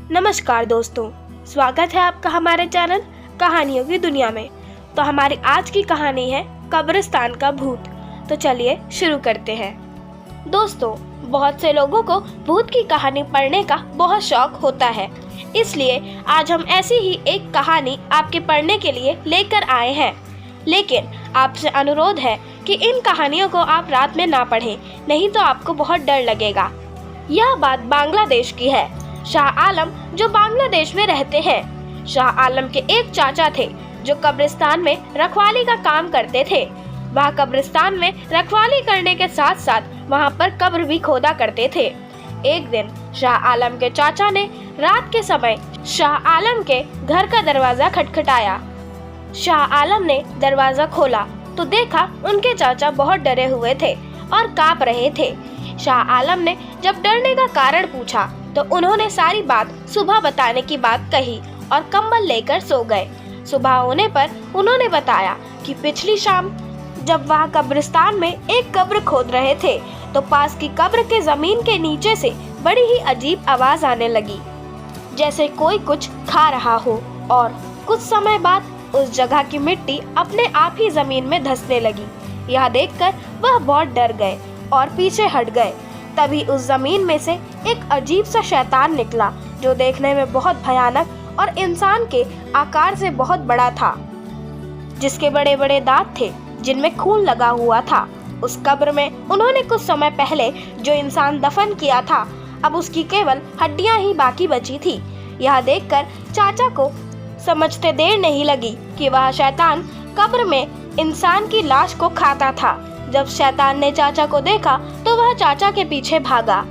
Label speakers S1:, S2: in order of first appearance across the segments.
S1: नमस्कार दोस्तों, स्वागत है आपका हमारे चैनल कहानियों की दुनिया में। तो हमारी आज की कहानी है कब्रिस्तान का भूत। तो चलिए शुरू करते हैं। दोस्तों, बहुत से लोगों को भूत की कहानी पढ़ने का बहुत शौक होता है, इसलिए आज हम ऐसी ही एक कहानी आपके पढ़ने के लिए लेकर आए हैं। लेकिन आपसे अनुरोध है कि इन कहानियों को आप रात में ना पढ़ें, नहीं तो आपको बहुत डर लगेगा। यह बात बांग्लादेश की है। शाह आलम जो बांग्लादेश में रहते हैं। शाह आलम के एक चाचा थे जो कब्रिस्तान में रखवाली का काम करते थे। वह कब्रिस्तान में रखवाली करने के साथ साथ वहां पर कब्र भी खोदा करते थे। एक दिन शाह आलम के चाचा ने रात के समय शाह आलम के घर का दरवाजा खटखटाया। शाह आलम ने दरवाजा खोला तो देखा उनके चाचा बहुत डरे हुए थे और कांप रहे थे। शाह आलम ने जब डरने का कारण पूछा तो उन्होंने सारी बात सुबह बताने की बात कही और कंबल लेकर सो गए। सुबह होने पर उन्होंने बताया कि पिछली शाम जब वह कब्रिस्तान में एक कब्र खोद रहे थे तो पास की कब्र के जमीन के नीचे से बड़ी ही अजीब आवाज आने लगी, जैसे कोई कुछ खा रहा हो। और कुछ समय बाद उस जगह की मिट्टी अपने आप ही जमीन में धंसने लगी। यह देखकर वह बहुत डर गए और पीछे हट गए। तभी उस जमीन में से एक अजीब सा शैतान निकला जो देखने में बहुत भयानक और इंसान के आकार से बहुत बड़ा था, जिसके बड़े बड़े दांत थे जिनमें खून लगा हुआ था। उस कब्र में उन्होंने कुछ समय पहले जो इंसान दफन किया था, अब उसकी केवल हड्डियां ही बाकी बची थी। यह देखकर चाचा को समझते देर नहीं लगी कि वह शैतान कब्र में इंसान की लाश को खाता था। जब शैतान ने चाचा को देखा तो वह चाचा के पीछे भागा।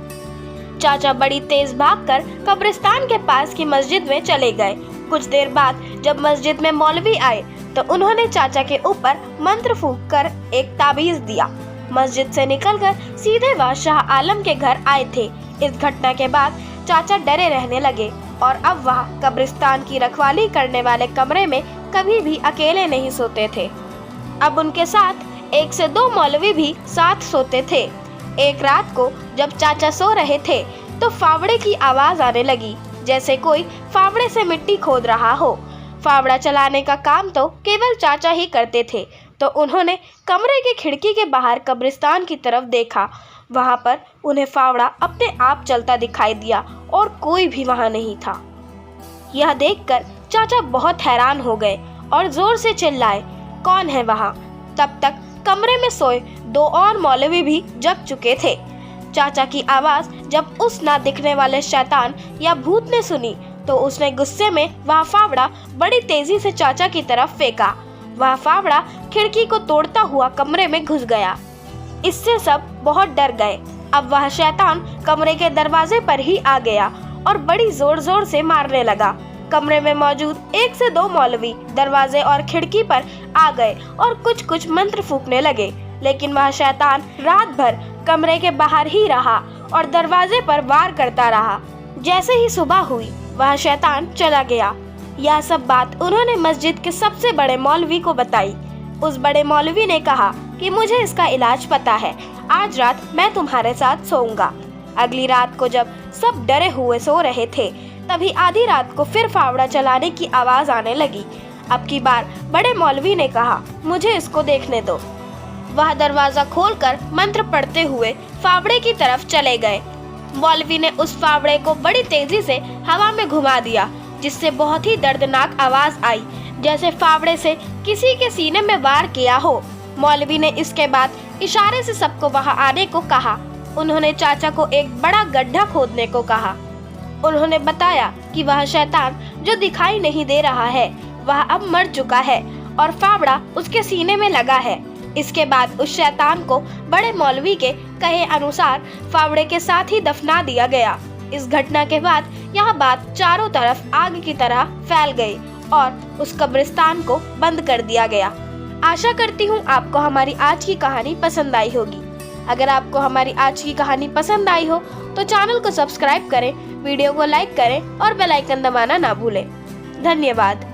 S1: चाचा बड़ी तेज भागकर कब्रिस्तान के पास की मस्जिद में चले गए। कुछ देर बाद जब मस्जिद में मौलवी आए तो उन्होंने चाचा के ऊपर मंत्र फूंककर एक ताबीज दिया। मस्जिद से निकलकर सीधे वह शाह आलम के घर आए थे। इस घटना के बाद चाचा डरे रहने लगे और अब वह कब्रिस्तान की रखवाली करने वाले कमरे में कभी भी अकेले नहीं सोते थे। अब उनके साथ 1 से 2 मौलवी भी साथ सोते थे। एक रात को जब चाचा सो रहे थे तो फावड़े की आवाज आने लगी, जैसे कोई फावड़े से मिट्टी खोद रहा हो। फावड़ा चलाने का काम तो केवल चाचा ही करते थे, तो उन्होंने कमरे की खिड़की के बाहर कब्रिस्तान की तरफ देखा। वहां पर उन्हें फावड़ा अपने आप चलता दिखाई दिया और कोई भी वहां नहीं था। यह देखकर चाचा बहुत हैरान हो गए और जोर से चिल्लाए, कौन है वहां? तब तक कमरे में सोए 2 और मौलवी भी जग चुके थे। चाचा की आवाज जब उस ना दिखने वाले शैतान या भूत ने सुनी तो उसने गुस्से में वह फावड़ा बड़ी तेजी से चाचा की तरफ फेंका। वह फावड़ा खिड़की को तोड़ता हुआ कमरे में घुस गया। इससे सब बहुत डर गए। अब वह शैतान कमरे के दरवाजे पर ही आ गया और बड़ी जोर जोर से मारने लगा। कमरे में मौजूद 1 से 2 मौलवी दरवाजे और खिड़की पर आ गए और कुछ कुछ मंत्र फूंकने लगे, लेकिन वह शैतान रात भर कमरे के बाहर ही रहा और दरवाजे पर वार करता रहा। जैसे ही सुबह हुई वह शैतान चला गया। यह सब बात उन्होंने मस्जिद के सबसे बड़े मौलवी को बताई। उस बड़े मौलवी ने कहा कि मुझे इसका इलाज पता है, आज रात मैं तुम्हारे साथ सोऊंगा। अगली रात को जब सब डरे हुए सो रहे थे तभी आधी रात को फिर फावड़ा चलाने की आवाज आने लगी। अब की बार बड़े मौलवी ने कहा, मुझे इसको देखने दो। वह दरवाजा खोलकर मंत्र पढ़ते हुए फावड़े की तरफ चले गए। मौलवी ने उस फावड़े को बड़ी तेजी से हवा में घुमा दिया, जिससे बहुत ही दर्दनाक आवाज आई, जैसे फावड़े से किसी के सीने में वार किया हो। मौलवी ने इसके बाद इशारे से सबको वहां आने को कहा। उन्होंने चाचा को एक बड़ा गड्ढा खोदने को कहा। उन्होंने बताया कि वह शैतान जो दिखाई नहीं दे रहा है वह अब मर चुका है और फावड़ा उसके सीने में लगा है। इसके बाद उस शैतान को बड़े मौलवी के कहे अनुसार फावड़े के साथ ही दफना दिया गया। इस घटना के बाद यह बात चारों तरफ आग की तरह फैल गई और उस कब्रिस्तान को बंद कर दिया गया। आशा करती हूँ आपको हमारी आज की कहानी पसंद आई होगी। अगर आपको हमारी आज की कहानी पसंद आई हो तो चैनल को सब्सक्राइब करें, वीडियो को लाइक करें और बेल आइकन दबाना ना भूलें। धन्यवाद।